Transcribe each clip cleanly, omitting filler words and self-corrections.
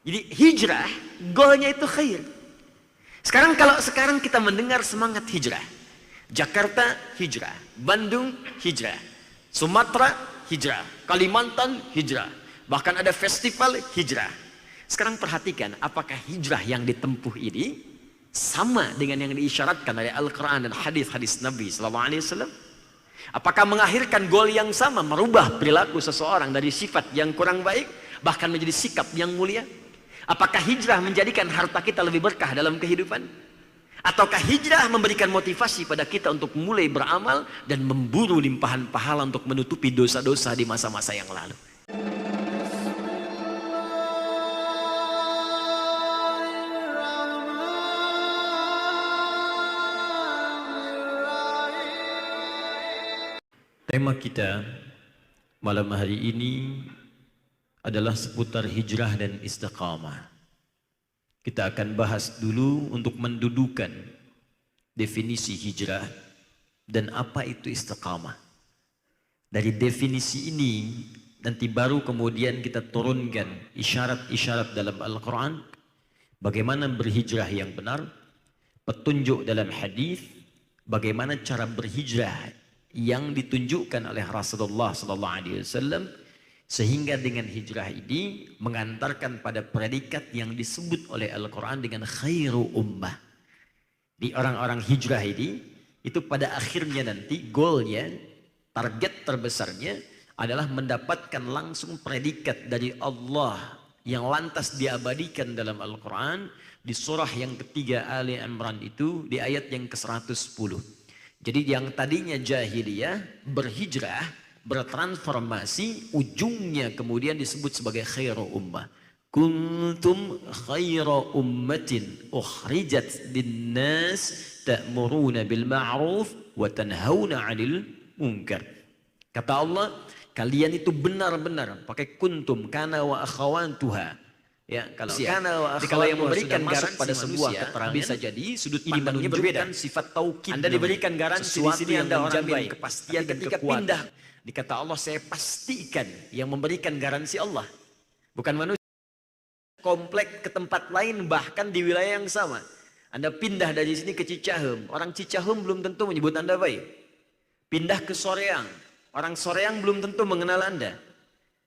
Jadi hijrah, goalnya itu khair. Sekarang kalau sekarang kita mendengar semangat hijrah, Jakarta hijrah, Bandung hijrah, Sumatera hijrah, Kalimantan hijrah, bahkan ada festival hijrah. Sekarang perhatikan, apakah hijrah yang ditempuh ini sama dengan yang diisyaratkan oleh Al-Quran dan hadis-hadis Nabi SAW? Apakah mengakhirkan goal yang sama, merubah perilaku seseorang dari sifat yang kurang baik bahkan menjadi sikap yang mulia? Apakah hijrah menjadikan harta kita lebih berkah dalam kehidupan? Ataukah hijrah memberikan motivasi pada kita untuk mulai beramal dan memburu limpahan pahala untuk menutupi dosa-dosa di masa-masa yang lalu? Tema kita malam hari ini adalah seputar hijrah dan istiqamah. Kita akan bahas dulu untuk mendudukan definisi hijrah dan apa itu istiqamah. Dari definisi ini nanti baru kemudian kita turunkan isyarat-isyarat dalam Al-Quran, bagaimana berhijrah yang benar, petunjuk dalam hadis, bagaimana cara berhijrah yang ditunjukkan oleh Rasulullah SAW, sehingga dengan hijrah ini mengantarkan pada predikat yang disebut oleh Al-Quran dengan khairu ummah. Di orang-orang hijrah ini, itu pada akhirnya nanti goalnya, target terbesarnya adalah mendapatkan langsung predikat dari Allah yang lantas diabadikan dalam Al-Quran di surah yang ketiga Ali Imran itu di ayat yang ke-110. Jadi yang tadinya jahiliyah berhijrah, bertransformasi, ujungnya kemudian disebut sebagai khairu ummah. Kuntum khairu ummatin ukhrijat linnas ta'muruna bil ma'ruf wa tanhauna 'anil munkar. Kata Allah, kalian itu benar-benar pakai kuntum kana wa akhawatuha. Ya, kalau yang memberikan garansi pada sebuah keterangan bisa jadi sudut pandangnya berbeda. Sifat taukid. Anda diberikan garansi di sini, Anda menjamin kepastian ketika pindah. Dikata Allah, saya pastikan yang memberikan garansi Allah, bukan manusia. Komplek ke tempat lain bahkan di wilayah yang sama. Anda pindah dari sini ke Cicahem, orang Cicahem belum tentu menyebut Anda baik. Pindah ke Soreang, orang Soreang belum tentu mengenal Anda.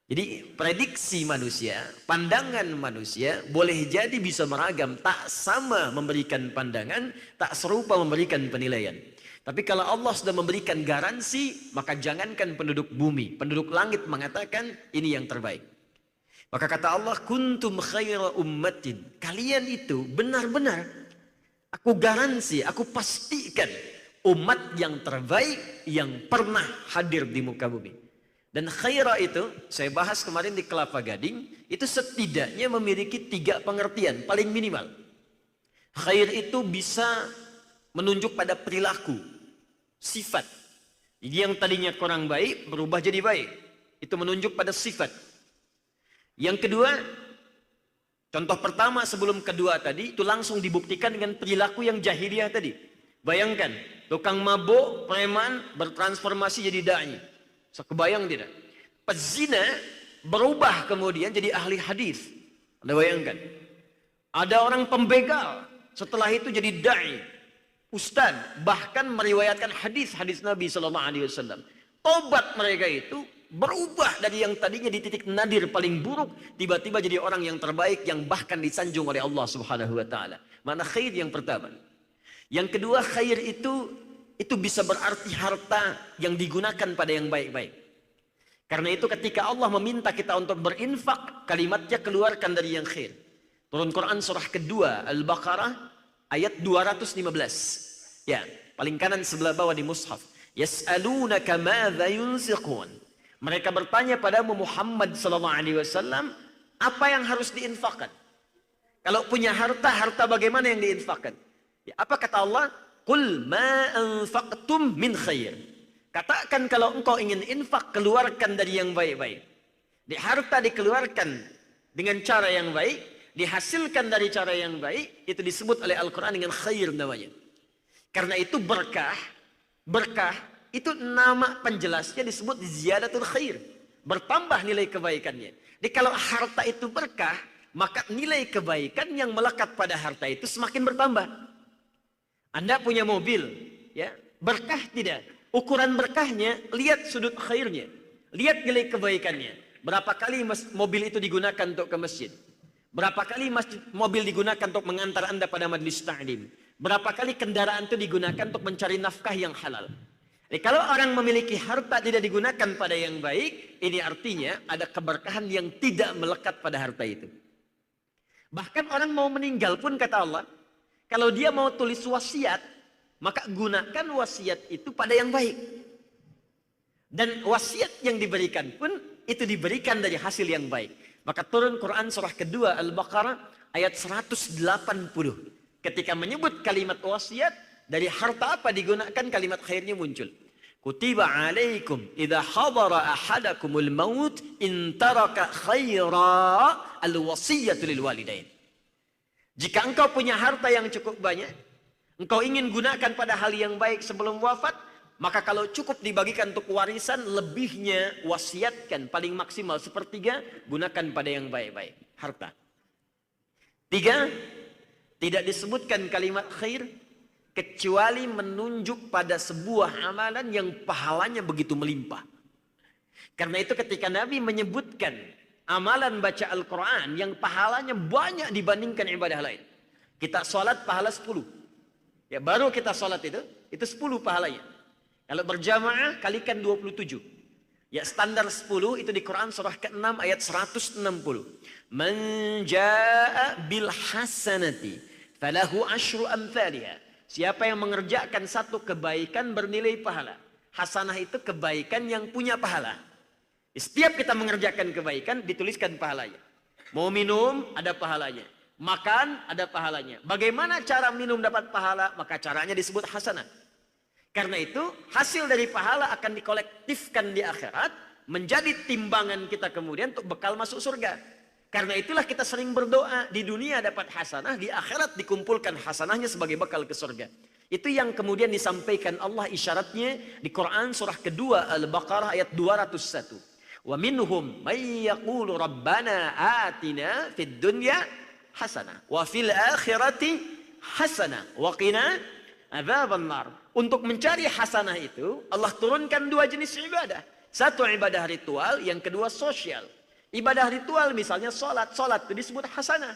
Jadi prediksi manusia, pandangan manusia boleh jadi bisa meragam, tak sama memberikan pandangan, tak serupa memberikan penilaian. Tapi kalau Allah sudah memberikan garansi, maka jangankan penduduk bumi, penduduk langit mengatakan ini yang terbaik. Maka kata Allah, kuntum khaira ummatin, kalian itu benar-benar, aku garansi, aku pastikan umat yang terbaik yang pernah hadir di muka bumi. Dan khaira itu, saya bahas kemarin di Kelapa Gading, itu setidaknya memiliki 3 pengertian, paling minimal. Khair itu bisa menunjuk pada perilaku, sifat. Jadi yang tadinya kurang baik, berubah jadi baik. Itu menunjuk pada sifat. Yang kedua, contoh pertama sebelum kedua tadi, itu langsung dibuktikan dengan perilaku yang jahiliyah tadi. Bayangkan, tukang mabuk, preman, bertransformasi jadi da'i. Kebayang tidak? Pezina berubah kemudian jadi ahli hadis. Anda bayangkan? Ada orang pembegal, setelah itu jadi da'i, ustaz, bahkan meriwayatkan hadis-hadis Nabi SAW. Tobat mereka itu berubah dari yang tadinya di titik nadir paling buruk, tiba-tiba jadi orang yang terbaik yang bahkan disanjung oleh Allah Subhanahu wa taala. Mana khair yang pertama. Yang kedua, khair itu bisa berarti harta yang digunakan pada yang baik-baik. Karena itu ketika Allah meminta kita untuk berinfak, kalimatnya keluarkan dari yang khair. Turun Quran surah kedua Al-Baqarah ayat 215. Ya, paling kanan sebelah bawah di mushaf. Yas'alunaka madza yunfiqun. Mereka bertanya padamu Muhammad sallallahu alaihi wasallam, apa yang harus diinfakkan? Kalau punya harta bagaimana yang diinfakkan? Ya, apa kata Allah? Qul ma anfaqtum min khair. Katakan kalau engkau ingin infak, keluarkan dari yang baik-baik. Di harta dikeluarkan dengan cara yang baik, dihasilkan dari cara yang baik, itu disebut oleh Al-Quran dengan khair namanya. Karena itu berkah itu nama penjelasnya disebut ziyadatul khair. Bertambah nilai kebaikannya. Jadi kalau harta itu berkah, maka nilai kebaikan yang melekat pada harta itu semakin bertambah. Anda punya mobil, ya, berkah tidak? Ukuran berkahnya, lihat sudut khairnya, lihat nilai kebaikannya. Berapa kali mobil itu digunakan untuk ke masjid? Berapa kali mobil digunakan untuk mengantar Anda pada majlis ta'lim? Berapa kali kendaraan itu digunakan untuk mencari nafkah yang halal? Jadi kalau orang memiliki harta tidak digunakan pada yang baik, ini artinya ada keberkahan yang tidak melekat pada harta itu. Bahkan orang mau meninggal pun kata Allah, kalau dia mau tulis wasiat, maka gunakan wasiat itu pada yang baik. Dan wasiat yang diberikan pun itu diberikan dari hasil yang baik. Maka turun Quran surah kedua Al-Baqarah ayat 180. Ketika menyebut kalimat wasiat, dari harta apa digunakan kalimat khairnya muncul. Kutiba alaikum idza hadara ahadakumul maut in taraka khaira al-wasiyatu lil walidain. Jika engkau punya harta yang cukup banyak, engkau ingin gunakan pada hal yang baik sebelum wafat, maka kalau cukup dibagikan untuk warisan, lebihnya wasiatkan paling maksimal sepertiga, gunakan pada yang baik-baik, harta. 3, tidak disebutkan kalimat khair kecuali menunjuk pada sebuah amalan yang pahalanya begitu melimpah. Karena itu ketika Nabi menyebutkan amalan baca Al-Quran yang pahalanya banyak dibandingkan ibadah lain. Kita sholat pahala 10. Ya, baru kita sholat itu 10 pahalanya. Kalau berjamaah kalikan 27. Ya, standar 10 itu di Quran surah ke-6 ayat 160. Man jaa bil hasanati falahu asyru amthaliha. Siapa yang mengerjakan satu kebaikan bernilai pahala. Hasanah itu kebaikan yang punya pahala. Setiap kita mengerjakan kebaikan dituliskan pahalanya. Mau minum ada pahalanya. Makan ada pahalanya. Bagaimana cara minum dapat pahala? Maka caranya disebut hasanah. Karena itu hasil dari pahala akan dikolektifkan di akhirat. Menjadi timbangan kita kemudian untuk bekal masuk surga. Karena itulah kita sering berdoa, di dunia dapat hasanah, di akhirat dikumpulkan hasanahnya sebagai bekal ke surga. Itu yang kemudian disampaikan Allah isyaratnya di Quran surah kedua Al-Baqarah ayat 201. Wa minhum may yaqulu rabbana atina fid dunya hasanah wa fil akhirati hasanah wa qina adzaban nar. Untuk mencari hasanah itu Allah turunkan 2 jenis ibadah. Satu ibadah ritual, yang kedua sosial. Ibadah ritual misalnya sholat itu disebut hasanah.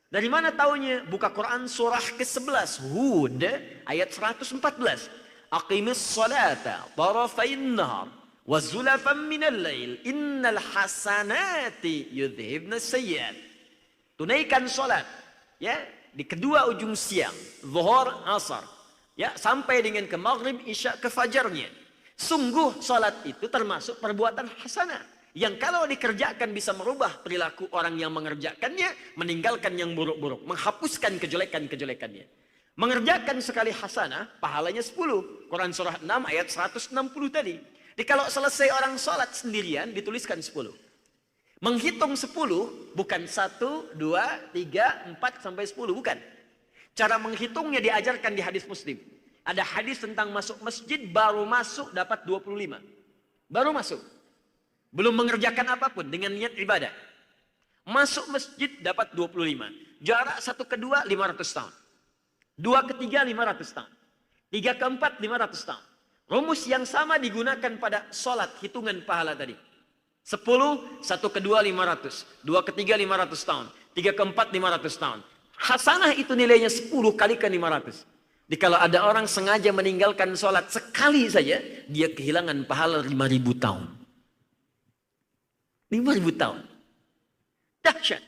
Dari mana taunya? Buka Quran surah ke-11 Hud ayat 114. Aqimis salata tarafain nahar wa zulafan minal lail innal hasanati yudhibna sayyiat. Tunaikan sholat ya di kedua ujung siang, zuhur, asar, ya sampai dengan ke maghrib, isya, ke fajarnya. Sungguh sholat itu termasuk perbuatan hasanah yang kalau dikerjakan bisa merubah perilaku orang yang mengerjakannya, meninggalkan yang buruk-buruk, menghapuskan kejelekan-kejelekannya. Mengerjakan sekali hasanah, pahalanya 10. Quran surah 6 ayat 160 tadi. Jadi kalau selesai orang sholat sendirian, dituliskan 10. Menghitung 10, bukan 1, 2, 3, 4, sampai 10, bukan. Cara menghitungnya diajarkan di hadis Muslim. Ada hadis tentang masuk masjid, baru masuk dapat 25. Baru masuk. Belum mengerjakan apapun dengan niat ibadah. Masuk masjid dapat 25. Jarak 1 ke 2, 500 tahun. 2 ke 3, 500 tahun. 3 ke 4, 500 tahun. Rumus yang sama digunakan pada sholat, hitungan pahala tadi. 10, 1 ke 2, 500. 2 ke 3, 500 tahun. 3 ke 4, 500 tahun. Hasanah itu nilainya 10 kalikan 500. Jadi kalau ada orang sengaja meninggalkan sholat sekali saja, dia kehilangan pahala 5.000 tahun. 5.000 tahun. Dahsyat.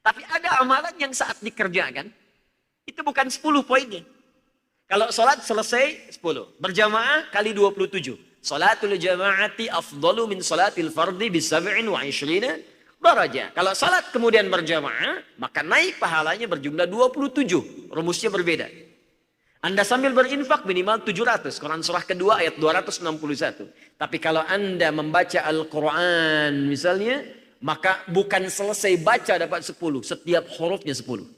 Tapi ada amalan yang saat dikerjakan, itu bukan 10 poinnya. Kalau sholat selesai 10. Berjamaah kali 27. Sholatul jama'ati afdalu min sholatil fardi bisab'in wa ishrina darajah. Kalau sholat kemudian berjamaah, maka naik pahalanya berjumlah 27. Rumusnya berbeda. Anda sambil berinfak minimal 700. Quran surah kedua ayat 261. Tapi kalau Anda membaca Al-Quran misalnya, maka bukan selesai baca dapat 10. Setiap hurufnya 10.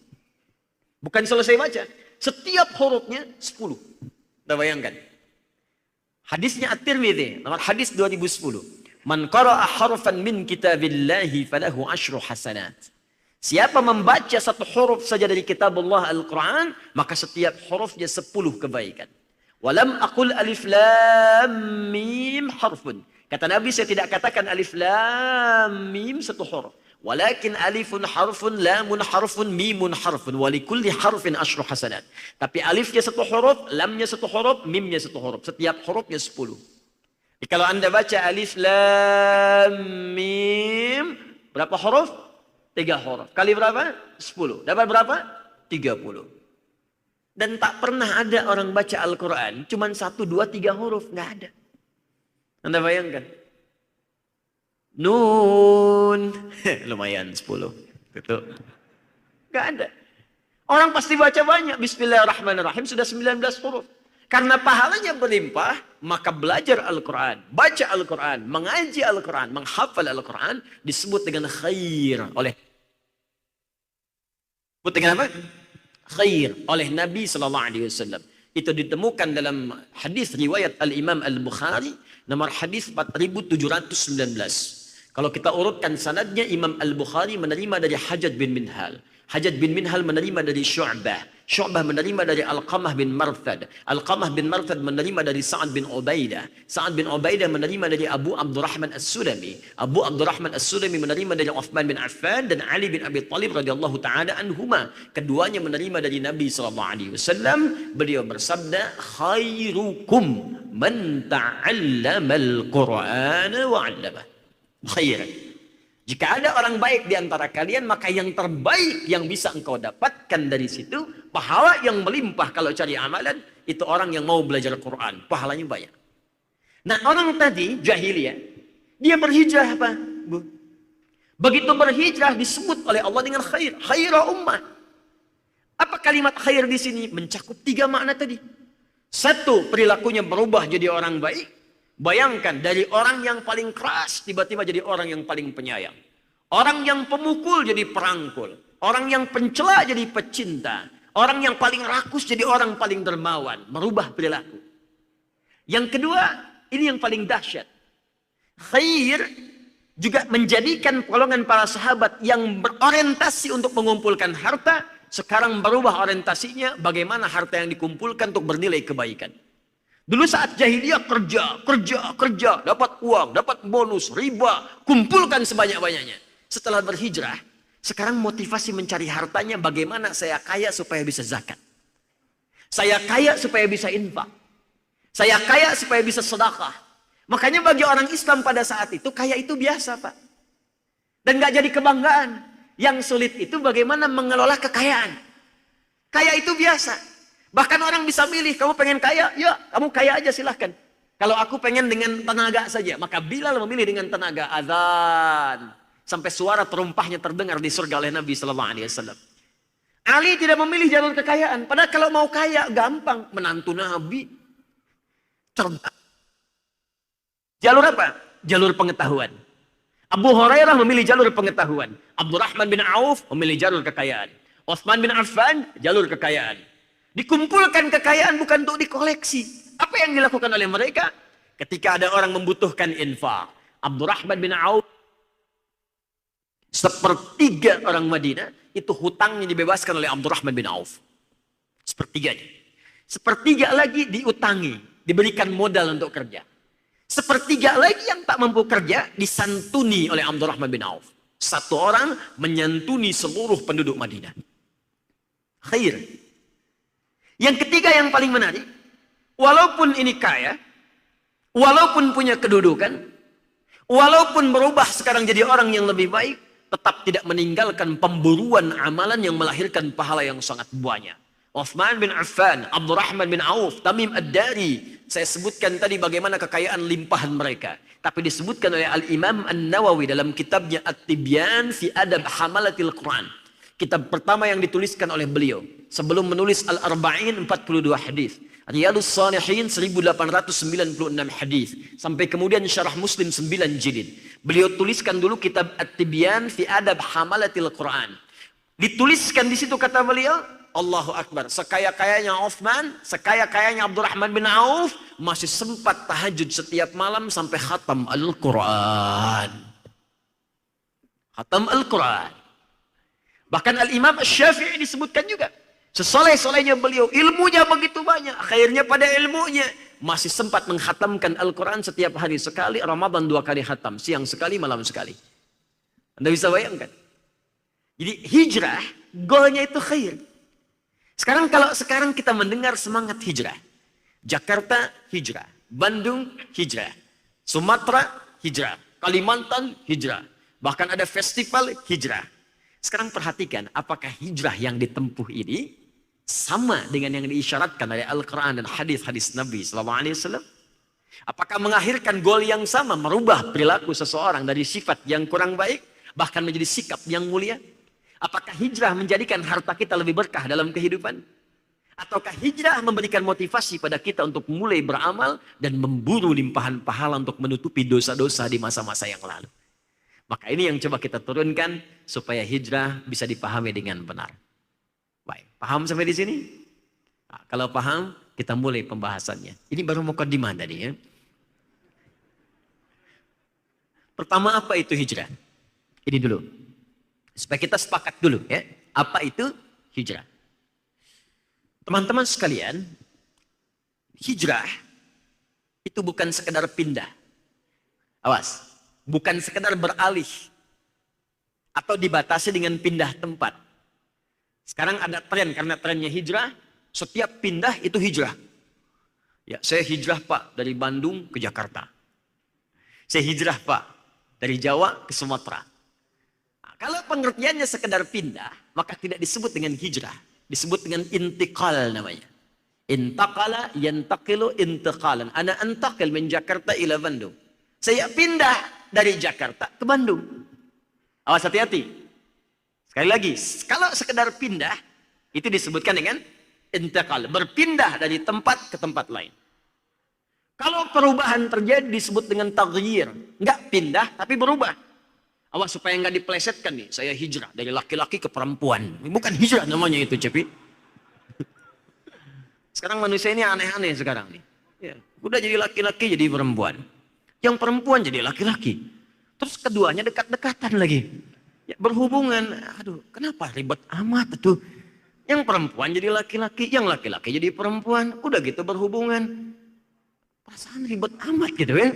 Bukan selesai baca. Setiap hurufnya 10. Anda bayangkan. Hadisnya At-Tirmidzi, nomor hadis 2010. Man qara'a harfan min kitabillahi falahu asyru hasanat. Siapa membaca satu huruf saja dari kitabullah Al-Quran, maka setiap hurufnya 10 kebaikan. Walam aqul alif lam mim harfun. Kata Nabi, saya tidak katakan alif lam mim satu huruf. Walakin alifun harfun, lamun harfun, mimun harfun. Walikulli harfin asyru hasanat. Tapi alifnya satu huruf, lamnya satu huruf, mimnya satu huruf. Setiap hurufnya 10. Jadi kalau anda baca alif lam mim, berapa huruf? 3 huruf. Kali berapa? 10. Dapat berapa? 30. Dan tak pernah ada orang baca Al-Quran cuman 1, 2, 3 huruf. Nggak ada. Anda bayangkan. Nun. Lumayan 10. Itu. Nggak ada. Orang pasti baca banyak. Bismillahirrahmanirrahim sudah 19 huruf. Karena pahalanya berlimpah, maka belajar Al-Quran, baca Al-Quran, mengaji Al-Quran, menghafal Al-Quran, disebut dengan khair oleh apa? Khair oleh Nabi SAW. Itu ditemukan dalam hadis riwayat Al-Imam Al-Bukhari, nomor hadis 4719. Kalau kita urutkan sanadnya, Imam Al-Bukhari menerima dari Hajjaj bin Minhal. Hajjaj bin Minhal menerima dari Syu'bah. Syu'bah menerima dari Alqamah bin Marthad. Alqamah bin Marthad menerima dari Sa'ad bin Ubaidah. Sa'ad bin Ubaidah menerima dari Abu Abdurrahman As-Sulami. Abu Abdurrahman As-Sulami menerima dari Uthman bin Affan dan Ali bin Abi Thalib radhiyallahu ta'ala anhuma. Keduanya menerima dari Nabi SAW. Beliau bersabda, khairukum man ta'allamal Qur'ana wa'allamah. Khairan. Jika ada orang baik di antara kalian, maka yang terbaik yang bisa engkau dapatkan dari situ, pahala yang melimpah kalau cari amalan, itu orang yang mau belajar Quran. Pahalanya banyak. Nah, orang tadi, jahiliyah, dia berhijrah apa? Bu? Begitu berhijrah disebut oleh Allah dengan khair. Khaira ummah. Apa kalimat khair di sini? Mencakup 3 makna tadi. 1, perilakunya berubah jadi orang baik. Bayangkan, dari orang yang paling keras tiba-tiba jadi orang yang paling penyayang. Orang yang pemukul jadi perangkul. Orang yang pencela jadi pecinta. Orang yang paling rakus jadi orang paling dermawan. Merubah perilaku. Yang kedua, ini yang paling dahsyat. Khair juga menjadikan golongan para sahabat yang berorientasi untuk mengumpulkan harta, sekarang berubah orientasinya bagaimana harta yang dikumpulkan untuk bernilai kebaikan. Dulu saat jahiliyah kerja, dapat uang, dapat bonus, riba, kumpulkan sebanyak-banyaknya. Setelah berhijrah, sekarang motivasi mencari hartanya bagaimana saya kaya supaya bisa zakat. Saya kaya supaya bisa infak. Saya kaya supaya bisa sedekah. Makanya bagi orang Islam pada saat itu, kaya itu biasa, Pak. Dan gak jadi kebanggaan. Yang sulit itu bagaimana mengelola kekayaan. Kaya itu biasa. Bahkan orang bisa milih, kamu pengen kaya? Ya, kamu kaya aja silahkan. Kalau aku pengen dengan tenaga saja, maka Bilal memilih dengan tenaga, azan. Sampai suara terumpahnya terdengar di surga oleh Nabi SAW. Ali tidak memilih jalur kekayaan. Padahal kalau mau kaya, gampang. Menantu Nabi. Cerdas. Jalur apa? Jalur pengetahuan. Abu Hurairah memilih jalur pengetahuan. Abdurrahman bin Auf memilih jalur kekayaan. Uthman bin Affan, jalur kekayaan. Dikumpulkan kekayaan bukan untuk dikoleksi. Apa yang dilakukan oleh mereka? Ketika ada orang membutuhkan infak. Abdurrahman bin Auf, 1/3 orang Madinah, itu hutangnya dibebaskan oleh Abdurrahman bin Auf. 1/3. 1/3 lagi diutangi. Diberikan modal untuk kerja. 1/3 lagi yang tak mampu kerja, disantuni oleh Abdurrahman bin Auf. 1 orang menyantuni seluruh penduduk Madinah. Khair. Yang ketiga yang paling menarik, walaupun ini kaya, walaupun punya kedudukan, walaupun berubah sekarang jadi orang yang lebih baik, tetap tidak meninggalkan pemburuan amalan yang melahirkan pahala yang sangat banyak. Uthman bin Affan, Abdurrahman bin Auf, Tamim Ad-Dari, saya sebutkan tadi bagaimana kekayaan limpahan mereka. Tapi disebutkan oleh Al-Imam An-Nawawi dalam kitabnya At-Tibyan fi Adab Hamalatil Quran. Kitab pertama yang dituliskan oleh beliau. Sebelum menulis Al-Arba'in 42 hadis. Riyadhus Shalihin 1896 hadis. Sampai kemudian Syarah Muslim 9 jilid. Beliau tuliskan dulu kitab At-Tibyan fi Adab Hamalatil Quran. Dituliskan di situ kata beliau, Allahu Akbar. Sekaya-kayanya Uthman, sekaya-kayanya Abdurrahman bin Auf, masih sempat tahajud setiap malam sampai khatam Al-Quran. Khatam Al-Quran. Bahkan Al-Imam Syafi'i disebutkan juga. Sesoleh-solehnya beliau, ilmunya begitu banyak. Akhirnya pada ilmunya masih sempat menghatamkan Al-Quran setiap hari sekali. Ramadan 2 kali khatam, siang sekali, malam sekali. Anda bisa bayangkan. Jadi hijrah, goalnya itu khair. Kalau sekarang kita mendengar semangat hijrah. Jakarta hijrah, Bandung hijrah, Sumatera hijrah, Kalimantan hijrah. Bahkan ada festival hijrah. Sekarang perhatikan, apakah hijrah yang ditempuh ini sama dengan yang diisyaratkan oleh Al-Quran dan hadis-hadis Nabi SAW? Apakah mengakhirkan goal yang sama, merubah perilaku seseorang dari sifat yang kurang baik, bahkan menjadi sikap yang mulia? Apakah hijrah menjadikan harta kita lebih berkah dalam kehidupan? Ataukah hijrah memberikan motivasi pada kita untuk mulai beramal dan memburu limpahan pahala untuk menutupi dosa-dosa di masa-masa yang lalu? Maka ini yang coba kita turunkan supaya hijrah bisa dipahami dengan benar. Baik, paham sampai di sini? Nah, kalau paham, kita mulai pembahasannya. Ini baru mukadimah tadi ya. Pertama, apa itu hijrah? Ini dulu. Supaya kita sepakat dulu ya. Apa itu hijrah? Teman-teman sekalian, hijrah itu bukan sekedar pindah. Awas, bukan sekedar beralih atau dibatasi dengan pindah tempat. Sekarang ada tren, karena trennya hijrah, setiap pindah itu hijrah. Ya, saya hijrah Pak dari Bandung ke Jakarta. Saya hijrah Pak dari Jawa ke Sumatera. Nah, kalau pengertiannya sekedar pindah, maka tidak disebut dengan hijrah. Disebut dengan intiqal namanya. Intaqala yantaqilu intiqalan. Ana antaqil min Jakarta ila Bandung. Saya pindah dari Jakarta ke Bandung. Awas, hati-hati. Sekali lagi, kalau sekedar pindah, itu disebutkan dengan intiqal. Berpindah dari tempat ke tempat lain. Kalau perubahan terjadi disebut dengan taghyir. Enggak pindah, tapi berubah. Awas supaya enggak dipelesetkan nih. Saya hijrah dari laki-laki ke perempuan. Bukan hijrah namanya itu, Cepi. Sekarang manusia ini aneh-aneh sekarang nih. Ya, udah jadi laki-laki jadi perempuan. Yang perempuan jadi laki-laki. Terus keduanya dekat-dekatan lagi. Ya, berhubungan. Aduh, kenapa ribet amat itu? Yang perempuan jadi laki-laki, yang laki-laki jadi perempuan. Udah gitu berhubungan. Perasaan ribet amat gitu ya.